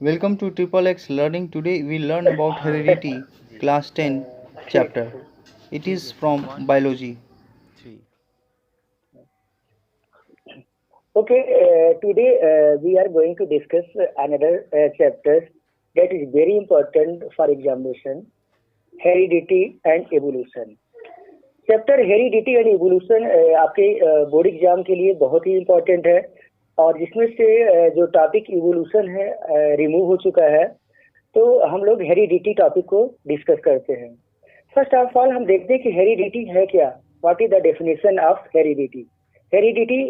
Welcome to Triple X Learning. Today we learn about heredity, class 10 chapter. It is from biology. Okay, today we are going to discuss another chapter that is very important for examination, heredity and evolution. Chapter heredity and evolution आपके board exam के लिए बहुत ही important है और जिसमें से जो topic evolution है रिमूव हो चुका है, तो हम लोग हेरिडिटी टॉपिक को डिस्कस करते हैं। फर्स्ट ऑफ ऑल हम देखते हैं कि हेरिडिटी है क्या, what is the definition of heredity. Heredity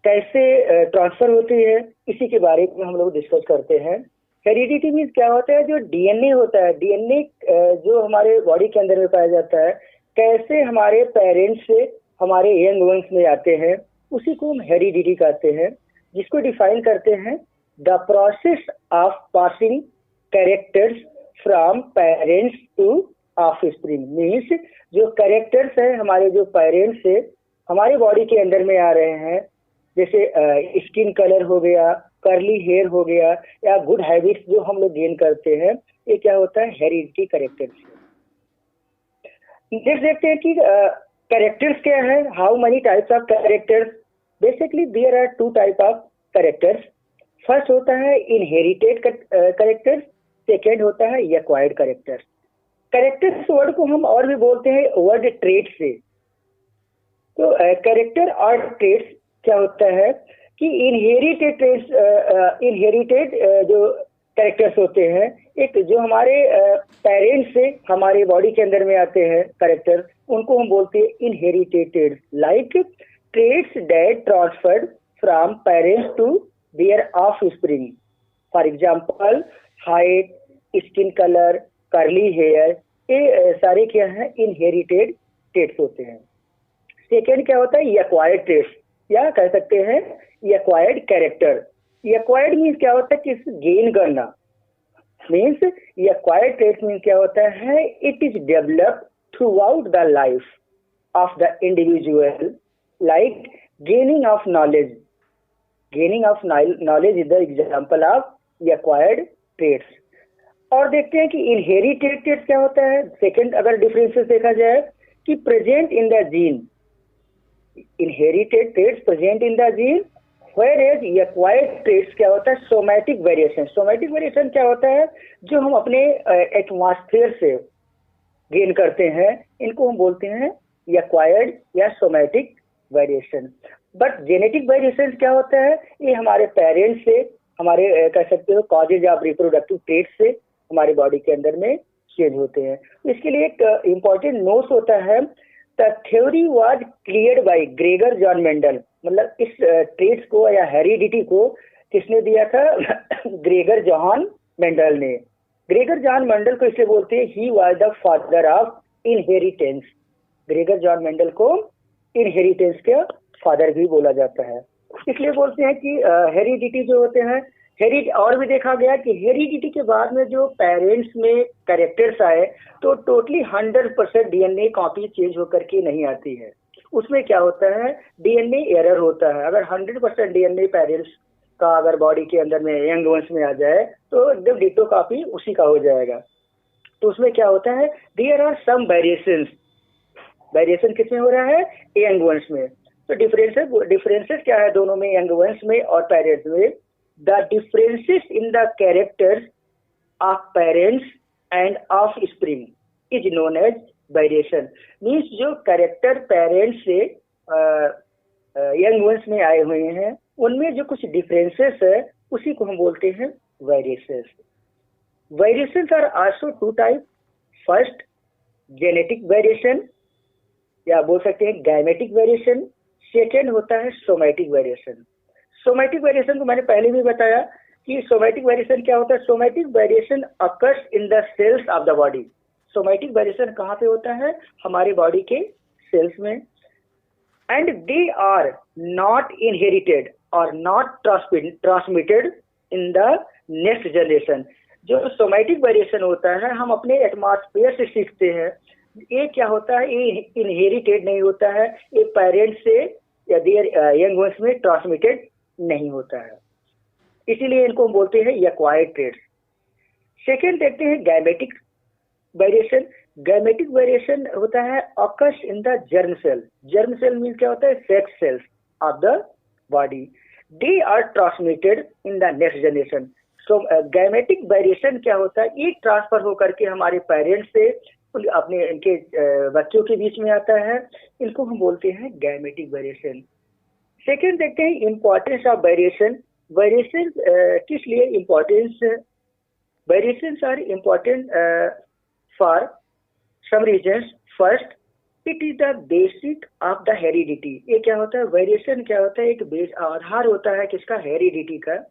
कैसे ट्रांसफर होती है, इसी के बारे में हम लोग डिस्कस करते हैं। हेरिडिटी मीन्स क्या होता है, जो डीएनए होता है, डीएनए जो हमारे बॉडी के अंदर में पाया जाता है, कैसे हमारे पेरेंट्स से हमारे यंग वंस में आते हैं, उसी को हम हेरिडिटी कहते हैं, जिसको डिफाइन करते हैं the process of passing characters from parents to offspring. Means जो कैरेक्टर्स हैं हमारे जो पेरेंट्स से हमारे बॉडी के अंदर में आ रहे हैं, जैसे स्किन कलर हो गया, कर्ली हेयर हो गया, या गुड हैबिट्स जो हम लोग गेन करते हैं, ये क्या होता है, हेरिडिटी कैरेक्टर्स। नेक्स्ट देखते हैं कि कैरेक्टर्स क्या है, how many types of characters. Basically there are two type of characters. First होता है इनहेरिटेड कैरेक्टर्स, सेकेंड होता है एक्वायर्ड कैरेक्टर्स। कैरेक्टर्स वर्ड को हम और भी बोलते हैं वर्ड ट्रेट से। तो कैरेक्टर और ट्रेट्स क्या होता है कि इनहेरिटेड ट्रेट्स, इनहेरिटेड जो कैरेक्टर्स होते हैं, एक जो हमारे पेरेंट्स से हमारे बॉडी के अंदर में आते हैं कैरेक्टर, उनको हम बोलते हैं inherited. Like traits that transferred from parents to their offspring. For example height, skin colour, curly hair, ये सारे क्या है, इनहेरिटेड ट्रेट्स होते हैं। सेकेंड क्या होता है, एक्वायर्ड ट्रेट्स, या कह सकते हैं एक्वायर्ड कैरेक्टर। एक्वायर्ड मीन्स क्या होता है, किस गेन करना। मीन्स एक्वायर्ड ट्रेट्स मीन्स क्या होता है, it is developed through out the life of the individual, like gaining of knowledge. Gaining of knowledge is the example of acquired traits. और देखते हैं कि इनहेरिटेड ट्रेट्स क्या होता है। सेकेंड अगर डिफरेंसेस देखा जाए कि present in the gene, inherited traits present in the gene, whereas acquired traits क्या होता है, सोमैटिक वेरिएशन। सोमैटिक वेरिएशन क्या होता है, जो हम अपने एटमॉस्फेयर से गेन करते हैं, इनको हम बोलते हैं एक्वायर्ड या somatic variation. But genetic variation क्या होता है, ये हमारे पेरेंट्स से, हमारे कह सकते हो कॉजेज ऑफ रिप्रोडक्टिव ट्रेट्स से हमारे बॉडी के अंदर में चेंज होते हैं। इसके लिए एक इम्पॉर्टेंट नोट्स होता है, the theory was cleared by Gregor John Mendel. मतलब इस ट्रेट्स को या हेरिडिटी को किसने दिया था, ग्रेगर जॉन मेंडल ने। ग्रेगर जॉन मेंडल को इसलिए बोलते हैं he was the father of inheritance. Gregor John Mendel को इनहेरिटेंस के फादर भी बोला जाता है। इसलिए बोलते हैं कि हेरिडिटी जो होते हैं, और भी देखा गया कि हेरिडिटी के बाद में जो पेरेंट्स में कैरेक्टर्स आए, तो टोटली 100% डीएनए कॉपी चेंज होकर के नहीं आती है। उसमें क्या होता है, डीएनए एरर होता है। अगर 100% डीएनए पेरेंट्स का अगर बॉडी के अंदर में यंग वंस में आ जाए, तो एकदम डिटो कॉपी उसी का हो जाएगा। तो उसमें क्या होता है, there are some variations. Variation किसमें हो रहा है, यंग वंस में। तो डिफरेंसेस क्या है दोनों में, यंग वंस में और पेरेंट्स में। The differences in the characters of parents and offspring is known as variation. Means जो कैरेक्टर पेरेंट्स से यंग वंस में आए हुए हैं, उनमें जो कुछ डिफरेंसेस है, उसी को हम बोलते हैं variations. Variations are also two type. First genetic variation, या बोल सकते हैं गैमेटिक वेरिएशन। सेकेंड होता है सोमैटिक वेरिएशन। सोमैटिक वेरिएशन को मैंने पहले भी बताया कि सोमैटिक वेरिएशन क्या होता है। Somatic variation occurs in the cells of the body. Somatic variation कहाँ पे होता है, हमारे बॉडी के सेल्स में। And they are not inherited और not transmitted in the next generation. जो सोमैटिक वेरिएशन होता है, हम अपने एटमॉस्फेयर से सीखते हैं। ये क्या होता है, ये इनहेरिटेड नहीं होता है, ये पेरेंट्स से या देयर यंग वंस में ट्रांसमिटेड नहीं होता है। इसीलिए इनको हम बोलते हैं एक्वायर्ड ट्रेड्स। सेकेंड देखते हैं गैमेटिक वेरिएशन। गैमेटिक वेरिएशन होता है occurs in the germ cell. Germ cell means क्या होता है? Sex cells of the body. They are transmitted in the next generation. So gametic variation क्या होता है? ये ट्रांसफर होकर के हमारे पेरेंट्स से अपने इनके बच्चों के बीच में आता है। इनको हम बोलते हैं गैमेटिक वेरिएशन। सेकेंड देखते हैं इम्पोर्टेंस ऑफ वेरिएशन। वेरिएशन किस लिए importance? Variations are important for some reasons. First, it is the basic of the heredity. ये क्या होता है? वेरिएशन क्या होता है? एक बेस आधार होता है किसका? हेरिडिटी का।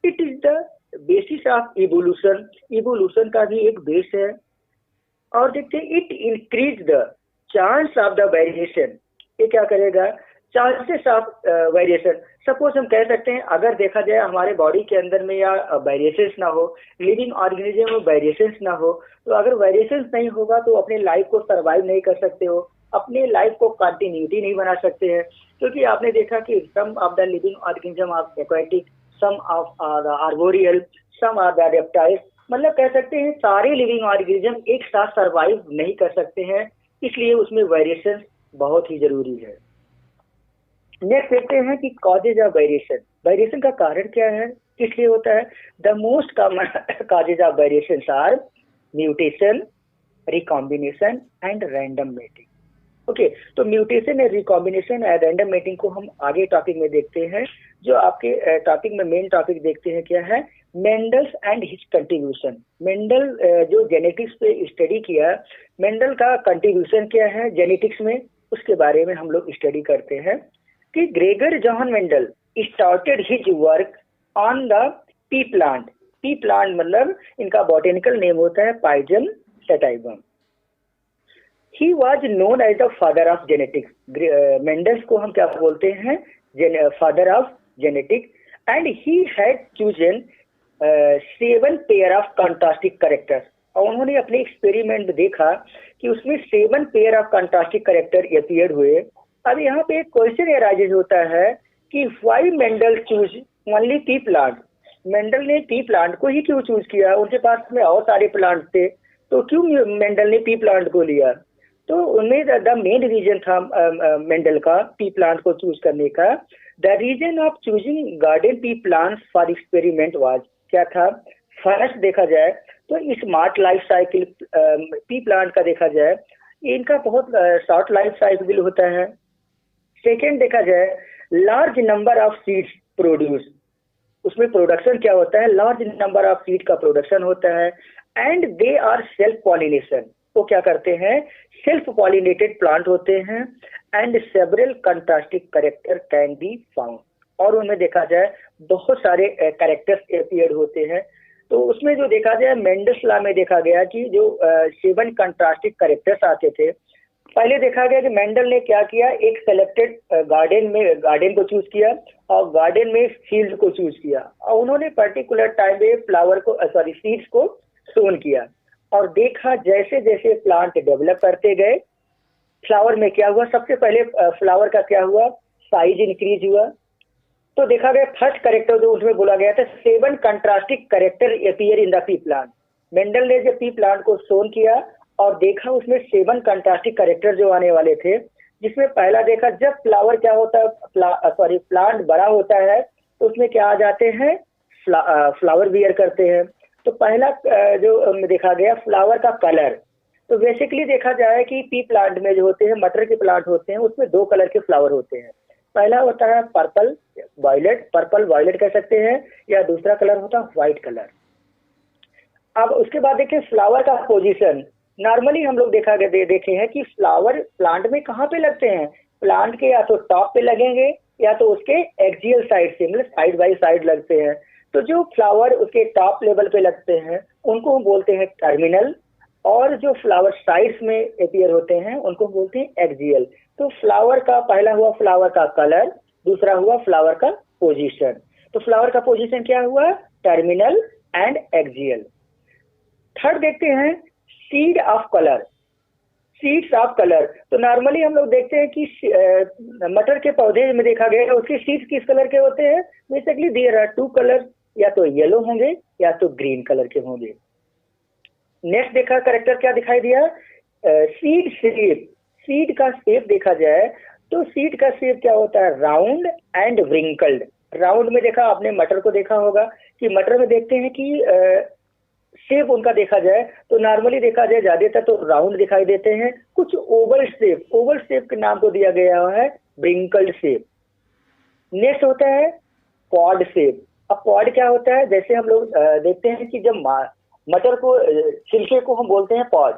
It is the basis of evolution. Evolution का भी एक बेस है। और देखते हैं it increase the chance of the variation. ये क्या करेगा? Chances of variation. सपोज हम कह सकते हैं अगर देखा जाए हमारे बॉडी के अंदर में या वेरिएशंस ना हो, लिविंग ऑर्गेनिज्म में वेरिएशंस ना हो, तो अगर वेरिएशंस नहीं होगा तो अपने लाइफ को सरवाइव नहीं कर सकते हो, अपने लाइफ को कंटिन्यूटी नहीं बना सकते हैं। क्योंकि आपने देखा कि some of the living organism are aquatic, some of the arboreal, some are the reptiles. मतलब कह सकते हैं सारे लिविंग ऑर्गेनिज्म एक साथ सरवाइव नहीं कर सकते हैं, इसलिए उसमें वेरिएशन बहुत ही जरूरी है। नेक्स्ट देखते हैं कि कॉजेज ऑफ वेरिएशन। वेरिएशन का कारण क्या है, किस लिए होता है? The most common causes of variation are mutation, recombination and random mating. Okay, तो mutation and recombination and random mating को हम आगे टॉपिक में देखते हैं। जो आपके टॉपिक में मेन टॉपिक देखते हैं क्या है? Mendel's and his contribution. Mendel जो जेनेटिक्स पे स्टडी किया, मेंडल का कंट्रीब्यूशन क्या है जेनेटिक्स में, उसके बारे में हम लोग स्टडी करते हैं। कि Gregor John Mendel started his work on the pea plant. Pea plant मतलब इनका बॉटेनिकल नेम होता है Pisum sativum. He was known as the father of genetics. Mendel's को हम क्या बोलते हैं? Father of genetic. And he had chosen 7 pair of contrastic characters. और उन्होंने अपने एक्सपेरिमेंट में देखा कि उसमें 7 pair of contrastic character appear हुए। अब यहाँ पे एक क्वेश्चन एराइज होता है कि why Mendel choose only P plant. Mendel ने पी प्लांट को ही क्यों चूज किया? उनके पास में और सारे प्लांट थे, तो क्यों मेंडल ने पी प्लांट को लिया? तो उनमें द मेन रीजन था मेंडल का पी प्लांट को चूज करने का। The reason of choosing garden pea plant for experiment was, क्या था? फर्स्ट देखा जाए तो smart life cycle pea plant का देखा जाए, इनका बहुत शॉर्ट लाइफ साइकिल होता है। सेकेंड देखा जाए large number of seeds produce. उसमें प्रोडक्शन क्या होता है? लार्ज नंबर ऑफ सीड का प्रोडक्शन होता है। And they are self pollination. वो क्या करते हैं? सेल्फ पॉलिनेटेड प्लांट होते हैं। And several contrastic character can be found. और उनमें देखा जाए बहुत सारे कैरेक्टर्स अपीयर होते हैं। तो उसमें जो देखा जाए मेंडल्स लॉ में देखा गया कि जो 7 कंट्रास्टिक कैरेक्टर्स आते थे, पहले देखा गया कि मेंडल ने क्या किया? एक सेलेक्टेड गार्डन को चूज किया और गार्डन में फील्ड को चूज किया, और उन्होंने पर्टिकुलर टाइम में फ्लावर को सीड्स को सोन किया। और देखा जैसे जैसे प्लांट डेवलप करते गए, फ्लावर में क्या हुआ? सबसे पहले फ्लावर का क्या हुआ? साइज इंक्रीज हुआ। तो देखा गया फर्स्ट कैरेक्टर जो उसमें बोला गया था 7 contrastic character appear in the pea plant. Mendel ने जब पी प्लांट को सोन किया और देखा उसमें 7 कंट्रास्टिक कैरेक्टर जो आने वाले थे, जिसमें पहला देखा जब फ्लावर क्या होता है, प्लांट बड़ा होता है तो उसमें क्या आ जाते हैं? फ्लावर बियर करते हैं। तो पहला जो देखा गया फ्लावर का कलर। तो बेसिकली देखा जाए कि पी प्लांट में जो होते हैं, मटर के प्लांट होते हैं, उसमें 2 कलर के फ्लावर होते हैं। पहला होता है पर्पल वायलेट, पर्पल वायलेट कह सकते हैं, या दूसरा कलर होता है व्हाइट कलर। अब उसके बाद देखिए फ्लावर का पोजीशन। नॉर्मली हम लोग देखे हैं कि फ्लावर प्लांट में कहाँ पे लगते हैं? प्लांट के या तो टॉप पे लगेंगे या तो उसके एक्सियल साइड से, मतलब साइड बाई साइड लगते हैं। तो जो फ्लावर उसके टॉप लेवल पे लगते हैं उनको हम बोलते हैं टर्मिनल, और जो फ्लावर साइड्स में अपीयर होते हैं उनको हम बोलते हैं एक्सियल। तो फ्लावर का पहला हुआ फ्लावर का कलर, दूसरा हुआ फ्लावर का पोजीशन। तो फ्लावर का पोजीशन क्या हुआ? Terminal and axial. थर्ड देखते हैं seed of colour, seeds of colour. तो नॉर्मली हम लोग देखते हैं कि मटर के पौधे में देखा गया है उसके सीड्स किस कलर के होते हैं? बेसिकली देयर आर 2 कलर, या तो येलो होंगे या तो ग्रीन कलर के होंगे। नेक्स्ट देखा करेक्टर क्या दिखाई दिया, सीड शेप। सीड का शेप देखा जाए तो सीड का शेप क्या होता है, राउंड एंड व्रिंकल्ड। राउंड में देखा आपने मटर को देखा होगा कि मटर में देखते हैं कि शेप उनका देखा जाए तो नॉर्मली देखा जाए ज्यादातर तो राउंड दिखाई देते हैं, कुछ ओवल शेप, ओवल शेप के नाम को दिया गया है व्रिंकल्ड शेप। नेक्स्ट होता है पॉड शेप। अब पॉड क्या होता है, जैसे हम लोग देखते हैं कि जब मटर को छिलके को हम बोलते हैं पॉड,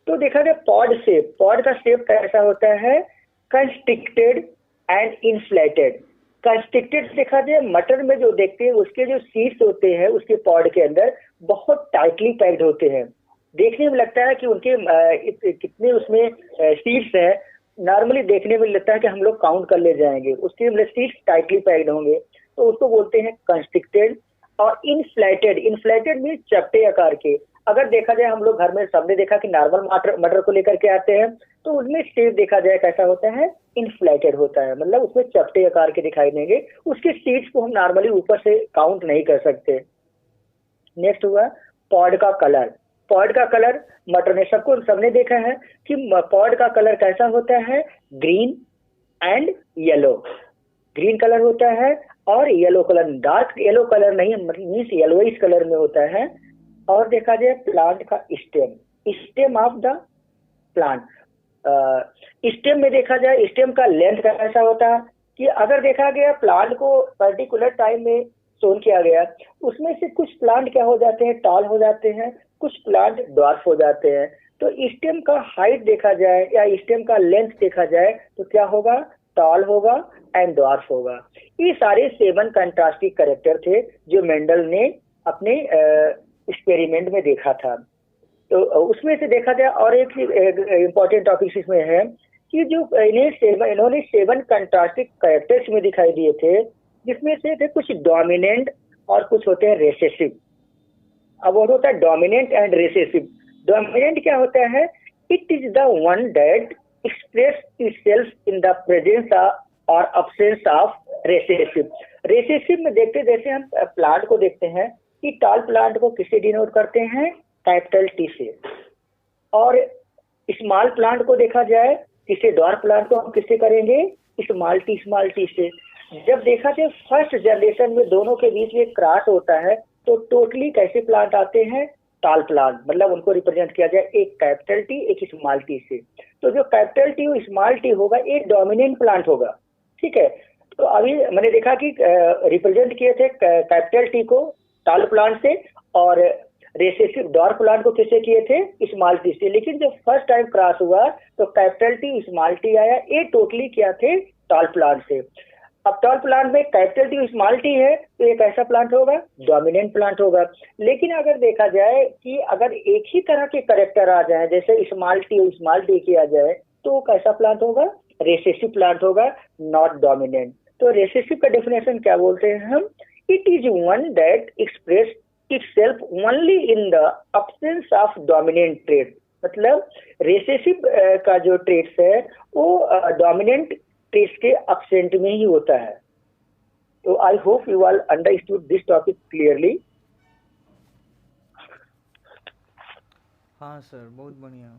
तो देखा गया पॉड शेप। पॉड का शेप कैसा होता है, कंस्ट्रिक्टेड एंड इन्फ्लेटेड। कंस्ट्रिक्टेड देखा जाए मटर में जो देखते हैं उसके जो सीड्स होते हैं उसके पॉड के अंदर बहुत टाइटली पैक्ड होते हैं, देखने में लगता है कि उनके कितने उसमें सीड्स हैं, नॉर्मली देखने में लगता है कि हम लोग काउंट कर ले जाएंगे, उसके मतलब सीड्स टाइटली पैक्ड होंगे, तो उसको बोलते हैं कंस्ट्रिक्टेड। और इनफ्लेटेड, इनफ्लेटेड मीन चपटे आकार के। अगर देखा जाए हम लोग घर में सबने देखा कि नॉर्मल मटर मटर को लेकर के आते हैं तो उसमें शेप देखा जाए कैसा होता है, इनफ्लेटेड होता है, मतलब उसमें चपटे आकार के दिखाई देंगे, उसके सीड्स को हम नॉर्मली ऊपर से काउंट नहीं कर सकते। नेक्स्ट हुआ पॉड का कलर। पॉड का कलर मटर ने सबने देखा है कि पॉड का कलर कैसा होता है, green and yellow. Green colour होता है और yellow colour, dark yellow colour नहीं मीन्स येलोइश कलर में होता है। और देखा जाए प्लांट का stem, stem of the plant. Stem में देखा जाए स्टेम का लेंथ कैसा होता है कि अगर देखा गया प्लांट को पर्टिकुलर टाइम में सोन किया गया, उसमें से कुछ प्लांट क्या हो जाते हैं, टॉल हो जाते हैं, कुछ प्लांट ड्वार्फ हो जाते हैं। तो स्टेम का हाइट देखा जाए या स्टेम का लेंथ देखा जाए तो क्या होगा, टॉल होगा एंड ड्वार्फ होगा। ये सारे 7 कंट्रास्टिंग कैरेक्टर थे जो मेंडल ने अपने एक्सपेरिमेंट में देखा था। तो उसमें से देखा जाए और एक इम्पोर्टेंट टॉपिक इसमें है कि जो इन्होंने 7 कंट्रास्टिंग कैरेक्टर्स में दिखाई दिए थे, जिसमें से थे कुछ डोमिनेंट और कुछ होते हैं रेसेसिव। अब वो होता है डोमिनेंट एंड रेसेसिव। डोमिनेंट क्या होता है, it is the one that express itself in the presence और अब्सेंस ऑफ रेसेसिव। रेसेसिव में देखते जैसे हम प्लांट को देखते हैं कि टॉल प्लांट को किससे डिनोट करते हैं, कैपिटल टी से, और स्मॉल प्लांट को देखा जाए किसे, ड्वार्फ प्लांट को हम किससे करेंगे, स्मॉल टी से। जब देखा जाए फर्स्ट जनरेशन में दोनों के बीच में क्रॉस होता है तो टोटली कैसे प्लांट आते हैं, टॉल प्लांट, मतलब उनको रिप्रेजेंट किया जाए एक कैपिटल टी एक स्मॉल टी से। तो जो कैपिटल टी और स्मॉल टी होगा एक डोमिनेंट प्लांट होगा, ठीक है। तो अभी मैंने देखा कि रिप्रेजेंट किए थे कैपिटल टी को टॉल प्लांट से और रेसेसिव डॉर्फ प्लांट को किससे किए थे, स्मॉल टी से। लेकिन जब फर्स्ट टाइम क्रॉस हुआ तो कैपिटल टी स्मॉल टी आया, ये टोटली क्या थे, टॉल प्लांट से। अब टॉल प्लांट में कैपिटल टी स्मॉल टी है तो ये कैसा प्लांट होगा, डोमिनेंट प्लांट होगा। लेकिन अगर देखा जाए कि अगर एक ही तरह के कैरेक्टर आ जाए, जैसे स्मॉल टी किया जाए, तो कैसा प्लांट होगा, रेसेसिव प्लांट होगा, नॉट डोमिनेंट। तो रेसेसिव का डेफिनेशन क्या बोलते हैं हम, it is one that express itself only in the absence of dominant trait। मतलब रेसेसिव का जो ट्रेट्स है वो डोमिनेंट ट्रेट्स के absent में ही होता है। तो I hope you all understood this topic clearly. हाँ सर, बहुत बढ़िया।